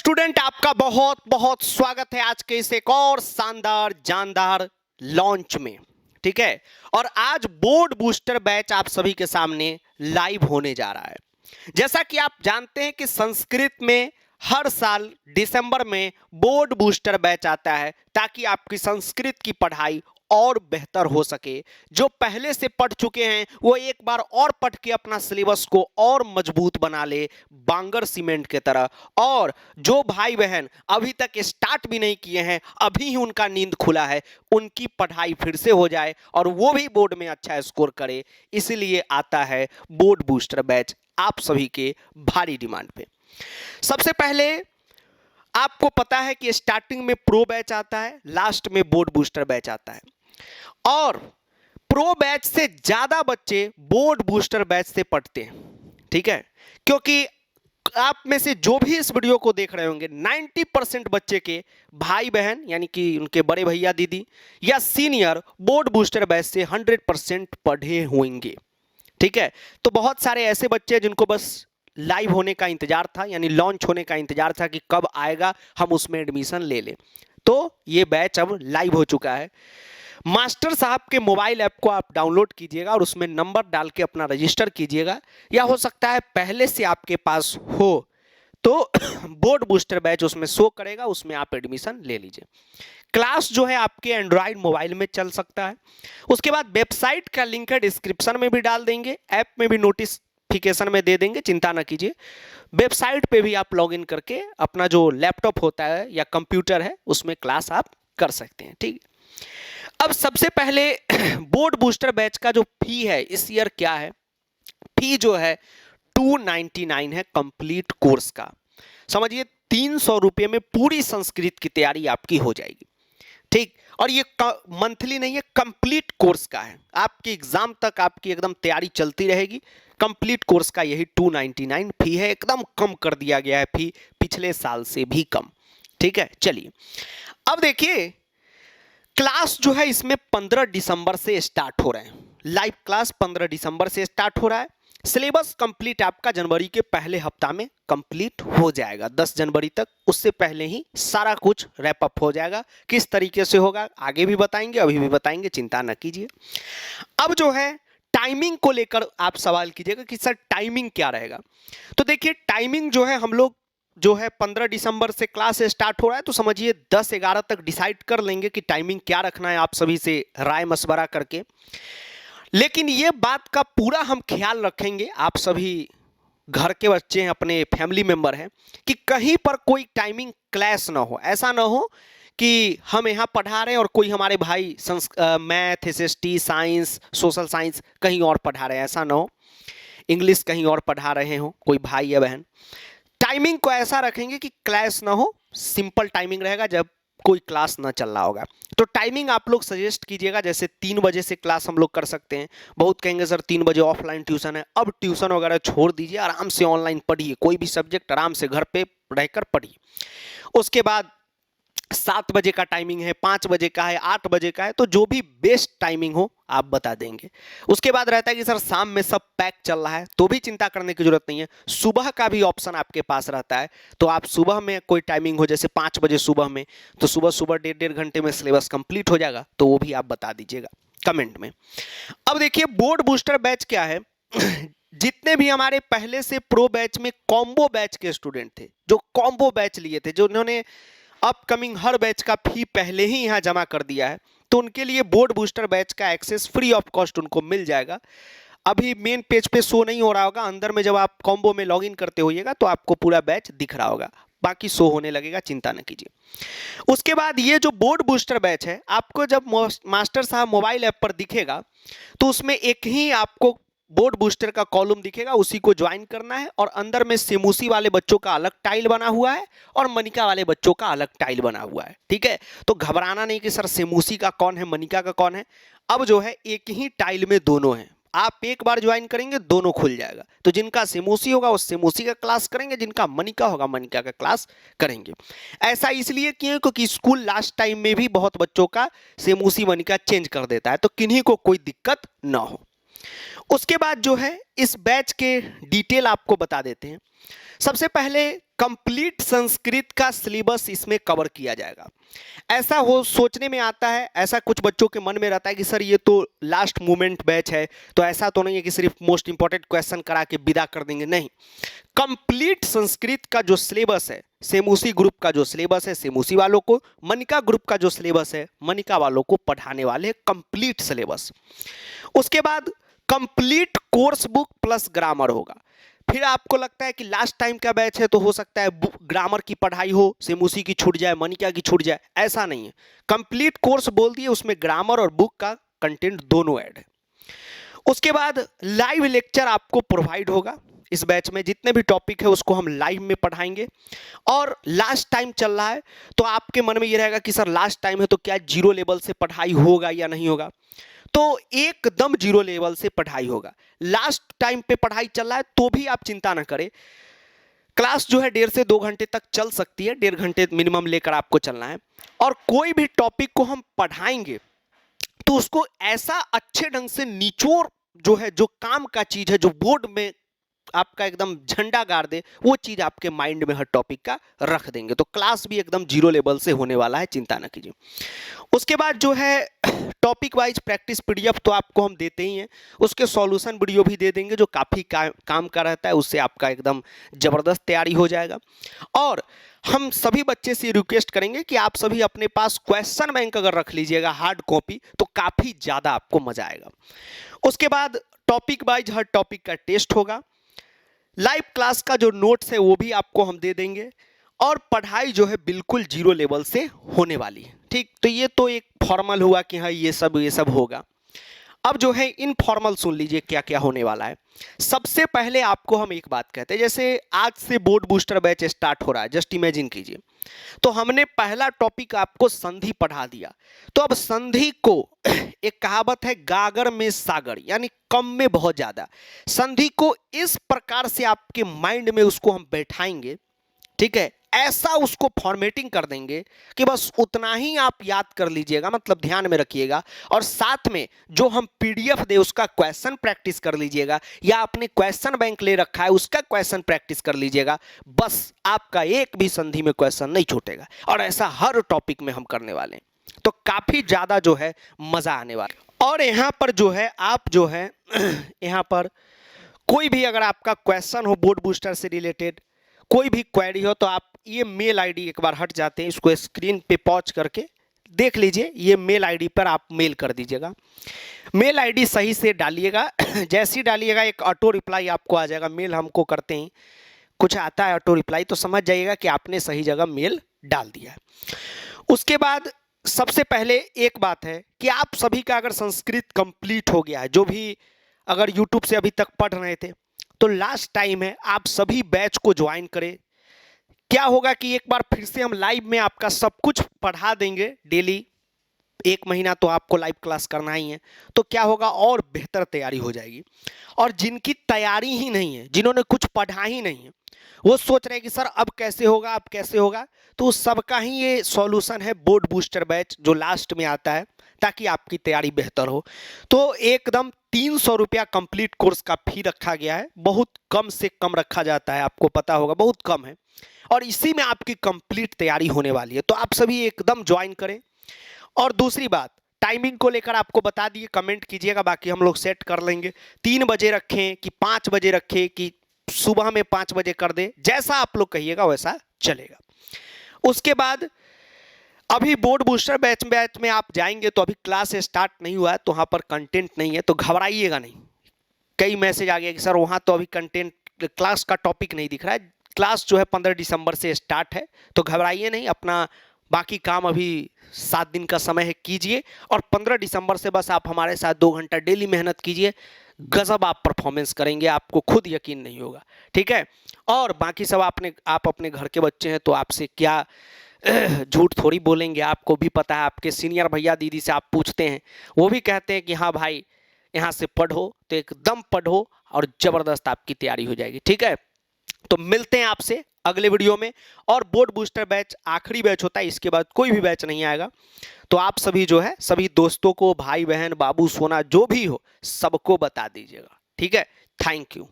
Student आपका बहुत बहुत स्वागत है आज के इस एक और शानदार जानदार लॉन्च में। ठीक है, और आज बोर्ड बूस्टर बैच आप सभी के सामने लाइव होने जा रहा है। जैसा कि आप जानते हैं कि संस्कृत में हर साल दिसंबर में बोर्ड बूस्टर बैच आता है ताकि आपकी संस्कृत की पढ़ाई और बेहतर हो सके। जो पहले से पढ़ चुके हैं वो एक बार और पढ़ के अपना सिलेबस को और मजबूत बना ले बांगर सीमेंट के तरह, और जो भाई बहन अभी तक स्टार्ट भी नहीं किए हैं, अभी ही उनका नींद खुला है, उनकी पढ़ाई फिर से हो जाए और वो भी बोर्ड में अच्छा स्कोर करे। इसलिए आता है बोर्ड बूस्टर बैच आप सभी के भारी डिमांड पे। सबसे पहले आपको पता है कि स्टार्टिंग में प्रो बैच आता है, लास्ट में बोर्ड बूस्टर बैच आता है, और प्रो बैच से ज्यादा बच्चे बोर्ड बूस्टर बैच से पढ़ते हैं। ठीक है, क्योंकि आप में से जो भी इस वीडियो को देख रहे होंगे 90% बच्चे के भाई बहन यानी कि उनके बड़े भैया दीदी या सीनियर बोर्ड बूस्टर बैच से 100% पढ़े होंगे। ठीक है, तो बहुत सारे ऐसे बच्चे जिनको बस लाइव होने का इंतजार था, यानी लॉन्च होने का इंतजार था कि कब आएगा हम उसमें एडमिशन ले लें, तो ये बैच अब लाइव हो चुका है। मास्टर साहब के मोबाइल ऐप को आप डाउनलोड कीजिएगा और उसमें नंबर डाल के अपना रजिस्टर कीजिएगा, या हो सकता है पहले से आपके पास हो तो बोर्ड बूस्टर बैच उसमें शो करेगा, उसमें आप एडमिशन ले लीजिए। क्लास जो है आपके एंड्रॉयड मोबाइल में चल सकता है। उसके बाद वेबसाइट का लिंक है डिस्क्रिप्शन में भी डाल देंगे, ऐप में भी नोटिफिकेशन में दे देंगे, चिंता ना कीजिए। वेबसाइट पे भी आप लॉगिन करके अपना जो लैपटॉप होता है या कंप्यूटर है उसमें क्लास आप कर सकते हैं। ठीक है, अब सबसे पहले बोर्ड बूस्टर बैच का जो फी है इस ईयर क्या है। फी जो है 299 है कंप्लीट कोर्स का। समझिए 300 रुपये में पूरी संस्कृत की तैयारी आपकी हो जाएगी। ठीक, और ये मंथली नहीं है, कंप्लीट कोर्स का है। आपकी एग्जाम तक आपकी एकदम तैयारी चलती रहेगी। कंप्लीट कोर्स का यही 299 फी है, एकदम कम कर दिया गया है फी, पिछले साल से भी कम। ठीक है, चलिए अब देखिए क्लास जो है इसमें 15 दिसंबर से स्टार्ट हो रहे हैं। लाइव क्लास 15 दिसंबर से स्टार्ट हो रहा है। सिलेबस कंप्लीट आपका जनवरी के पहले हफ्ता में कंप्लीट हो जाएगा, 10 जनवरी तक। उससे पहले ही सारा कुछ रैप अप हो जाएगा। किस तरीके से होगा आगे भी बताएंगे, अभी भी बताएंगे, चिंता न कीजिए। अब जो है टाइमिंग को लेकर आप सवाल कीजिएगा कि सर टाइमिंग क्या रहेगा। तो देखिए टाइमिंग जो है हम लोग जो है 15 दिसंबर से क्लास स्टार्ट हो रहा है, तो समझिए 10-11 तक डिसाइड कर लेंगे कि टाइमिंग क्या रखना है, आप सभी से राय मशवरा करके। लेकिन ये बात का पूरा हम ख्याल रखेंगे, आप सभी घर के बच्चे हैं, अपने फैमिली मेंबर हैं, कि कहीं पर कोई टाइमिंग क्लैश ना हो। ऐसा ना हो कि हम यहाँ पढ़ा रहे हैं और कोई हमारे भाई math, SST, science, social science कहीं और पढ़ा रहे हैं, ऐसा ना हो। इंग्लिश कहीं और पढ़ा रहे हो कोई भाई या बहन। टाइमिंग को ऐसा रखेंगे कि क्लास ना हो, सिंपल टाइमिंग रहेगा जब कोई क्लास ना चल रहा होगा। तो टाइमिंग आप लोग सजेस्ट कीजिएगा, जैसे 3 बजे से क्लास हम लोग कर सकते हैं। बहुत कहेंगे सर 3 बजे ऑफलाइन ट्यूशन है। अब ट्यूशन वगैरह छोड़ दीजिए, आराम से ऑनलाइन पढ़िए, कोई भी सब्जेक्ट आराम से घर पे रहकर पढ़िए। उसके बाद 7 बजे का टाइमिंग है, 5 बजे का है, 8 बजे का है, तो जो भी बेस्ट टाइमिंग हो आप बता देंगे। उसके बाद रहता है कि सर शाम में सब पैक चल रहा है, तो भी चिंता करने की जरूरत नहीं है, सुबह का भी ऑप्शन आपके पास रहता है। तो आप सुबह में कोई टाइमिंग हो, जैसे 5 बजे सुबह में, तो सुबह सुबह 1.5 घंटे में सिलेबस कंप्लीट हो जाएगा, तो वो भी आप बता दीजिएगा कमेंट में। अब देखिए बोर्ड बूस्टर बैच क्या है। जितने भी हमारे पहले से प्रो बैच में कॉम्बो बैच के स्टूडेंट थे, जो कॉम्बो बैच लिए थे, जो उन्होंने अपकमिंग हर बैच का फी पहले ही यहाँ जमा कर दिया है, तो उनके लिए बोर्ड बूस्टर बैच का एक्सेस फ्री ऑफ कॉस्ट उनको मिल जाएगा। अभी मेन पेज पे शो नहीं हो रहा होगा, अंदर में जब आप कॉम्बो में लॉगिन करते होइएगा तो आपको पूरा बैच दिख रहा होगा, बाकी शो होने लगेगा, चिंता न कीजिए। उसके बाद ये जो बोर्ड बूस्टर बैच है, आपको जब मास्टर साहब मोबाइल ऐप पर दिखेगा तो उसमें एक ही आपको बोर्ड बूस्टर का कॉलम दिखेगा, उसी को ज्वाइन करना है। और अंदर में सेमूसी वाले बच्चों का अलग टाइल बना हुआ है और मनिका वाले बच्चों का अलग टाइल बना हुआ है। ठीक है, तो घबराना नहीं कि सर सेमूसी का कौन है, मनिका का कौन है। अब जो है एक ही टाइल में दोनों हैं, आप एक बार ज्वाइन करेंगे दोनों खुल जाएगा। तो जिनका सेमूसी होगा वो सेमूसी का क्लास करेंगे, जिनका मनिका होगा मनिका का क्लास करेंगे। ऐसा इसलिए किए क्योंकि स्कूल लास्ट टाइम में भी बहुत बच्चों का सेमूसी मनिका चेंज कर देता है, तो किन्हीं को कोई दिक्कत ना हो। उसके बाद जो है इस बैच के डिटेल आपको बता देते हैं। सबसे पहले कंप्लीट संस्कृत का सिलेबस इसमें कवर किया जाएगा। ऐसा हो सोचने में आता है, ऐसा कुछ बच्चों के मन में रहता है कि सर ये तो लास्ट मोमेंट बैच है, तो ऐसा तो नहीं है कि सिर्फ मोस्ट इंपॉर्टेंट क्वेश्चन करा के विदा कर देंगे। नहीं, कंप्लीट संस्कृत का जो सिलेबस है, सेम उसी ग्रुप का जो सिलेबस है सेम उसी वालों को, मनिका ग्रुप का जो सिलेबस है मनिका वालों को पढ़ाने वाले कंप्लीट सिलेबस। उसके बाद complete course book plus grammar होगा। फिर आपको लगता है कि लास्ट टाइम का बैच है तो हो सकता है ग्रामर की पढ़ाई हो, सेम उसी की छूट जाए, मनिका की छूट जाए, ऐसा नहीं है। कंप्लीट कोर्स बोल दिए, उसमें ग्रामर और बुक का कंटेंट दोनों ऐड है। उसके बाद लाइव लेक्चर आपको प्रोवाइड होगा। इस बैच में जितने भी टॉपिक है उसको हम लाइव में पढ़ाएंगे। और लास्ट टाइम चल रहा है तो आपके मन में ये रहेगा कि सर लास्ट टाइम है तो क्या जीरो लेवल से पढ़ाई होगा या नहीं होगा, तो एकदम जीरो लेवल से पढ़ाई होगा। लास्ट टाइम पे पढ़ाई चल रहा है तो भी आप चिंता ना करें, क्लास जो है 1.5 से 2 घंटे तक चल सकती है, 1.5 घंटे मिनिमम लेकर आपको चलना है। और कोई भी टॉपिक को हम पढ़ाएंगे तो उसको ऐसा अच्छे ढंग से निचोड़, जो है जो काम का चीज है, जो बोर्ड में आपका एकदम झंडा गाड़ दे, वो चीज आपके माइंड में हर टॉपिक का रख देंगे। तो क्लास भी एकदम जीरो लेवल से होने वाला है, चिंता ना कीजिए। उसके बाद जो है टॉपिक वाइज प्रैक्टिस पीडीएफ तो आपको हम देते ही हैं, उसके सॉल्यूशन वीडियो भी दे देंगे जो काफ़ी काम का रहता है, उससे आपका एकदम ज़बरदस्त तैयारी हो जाएगा। और हम सभी बच्चे से रिक्वेस्ट करेंगे कि आप सभी अपने पास क्वेश्चन बैंक अगर रख लीजिएगा हार्ड कॉपी, तो काफ़ी ज़्यादा आपको मजा आएगा। उसके बाद टॉपिक वाइज हर टॉपिक का टेस्ट होगा, लाइव क्लास का जो नोट्स है वो भी आपको हम दे देंगे, और पढ़ाई जो है बिल्कुल जीरो लेवल से होने वाली है। ठीक, तो ये तो एक फॉर्मल हुआ कि हाँ ये सब होगा। अब जो है इनफॉर्मल सुन लीजिए क्या क्या होने वाला है। सबसे पहले आपको हम एक बात कहते हैं, जैसे आज से बोर्ड बूस्टर बैच स्टार्ट हो रहा है, जस्ट इमेजिन कीजिए, तो हमने पहला टॉपिक आपको संधि पढ़ा दिया, तो अब संधि को एक कहावत है गागर में सागर, यानी कम में बहुत ज्यादा। संधि को इस प्रकार से आपके माइंड में उसको हम बैठाएंगे, ठीक है, ऐसा उसको फॉर्मेटिंग कर देंगे कि बस उतना ही आप याद कर लीजिएगा, मतलब ध्यान में रखिएगा। और साथ में जो हम पीडीएफ दे उसका क्वेश्चन प्रैक्टिस कर लीजिएगा, या आपने क्वेश्चन बैंक ले रखा है उसका क्वेश्चन प्रैक्टिस कर लीजिएगा, बस आपका एक भी संधि में क्वेश्चन नहीं छूटेगा। और ऐसा हर टॉपिक में हम करने वाले हैं, तो काफी ज्यादा जो है मजा आने वाला। और यहाँ पर जो है आप जो है यहाँ पर कोई भी अगर आपका क्वेश्चन हो बोर्ड बूस्टर से रिलेटेड, कोई भी क्वेरी हो, तो आप ये मेल आईडी एक बार हट जाते हैं, इसको स्क्रीन पे पॉज करके देख लीजिए, ये मेल आईडी पर आप मेल कर दीजिएगा। मेल आईडी सही से डालिएगा, जैसे ही डालिएगा एक ऑटो रिप्लाई आपको आ जाएगा। मेल हमको करते ही कुछ आता है ऑटो रिप्लाई, तो समझ जाइएगा कि आपने सही जगह मेल डाल दिया है। उसके बाद सबसे पहले एक बात है कि आप सभी का अगर संस्कृत कंप्लीट हो गया है, जो भी अगर यूट्यूब से अभी तक पढ़ रहे थे, तो लास्ट टाइम है आप सभी बैच को ज्वाइन करें। क्या होगा कि एक बार फिर से हम लाइव में आपका सब कुछ पढ़ा देंगे डेली, 1 महीना तो आपको लाइव क्लास करना ही है, तो क्या होगा और बेहतर तैयारी हो जाएगी। और जिनकी तैयारी ही नहीं है, जिन्होंने कुछ पढ़ा ही नहीं है, वो सोच रहे हैं कि सर अब कैसे होगा, अब कैसे होगा, तो सबका ही ये सॉल्यूशन है बोर्ड बूस्टर बैच जो लास्ट में आता है, ताकि आपकी तैयारी बेहतर हो। तो एकदम 300 रुपया कंप्लीट कोर्स का फी रखा गया है, बहुत कम से कम रखा जाता है, आपको पता होगा बहुत कम है, और इसी में आपकी कंप्लीट तैयारी होने वाली है। तो आप सभी एकदम ज्वाइन करें। और दूसरी बात, टाइमिंग को लेकर आपको बता दिए, कमेंट कीजिएगा, बाकी हम लोग सेट कर लेंगे। 3 बजे रखें कि 5 बजे रखें कि सुबह में 5 बजे कर दे, जैसा आप लोग कहिएगा वैसा चलेगा। उसके बाद अभी बोर्ड बूस्टर बैच में आप जाएंगे तो अभी क्लास स्टार्ट नहीं हुआ है, तो वहाँ पर कंटेंट नहीं है, तो घबराइएगा नहीं। कई मैसेज आ गया कि सर वहाँ तो अभी कंटेंट क्लास का टॉपिक नहीं दिख रहा है। क्लास जो है 15 दिसंबर से स्टार्ट है, तो घबराइए नहीं, अपना बाकी काम अभी 7 दिन का समय है कीजिए, और 15 दिसंबर से बस आप हमारे साथ 2 घंटा डेली मेहनत कीजिए, गजब आप परफॉर्मेंस करेंगे, आपको खुद यकीन नहीं होगा, ठीक है। और बाकी सब आप अपने घर के बच्चे हैं, तो आपसे क्या झूठ थोड़ी बोलेंगे, आपको भी पता है, आपके सीनियर भैया दीदी से आप पूछते हैं, वो भी कहते हैं कि हाँ भाई यहाँ से पढ़ो, तो एकदम पढ़ो और ज़बरदस्त आपकी तैयारी हो जाएगी, ठीक है। तो मिलते हैं आपसे अगले वीडियो में। और बोर्ड बूस्टर बैच आखिरी बैच होता है, इसके बाद कोई भी बैच नहीं आएगा। तो आप सभी जो है सभी दोस्तों को, भाई बहन, बाबू सोना जो भी हो, सबको बता दीजिएगा। ठीक है, थैंक यू।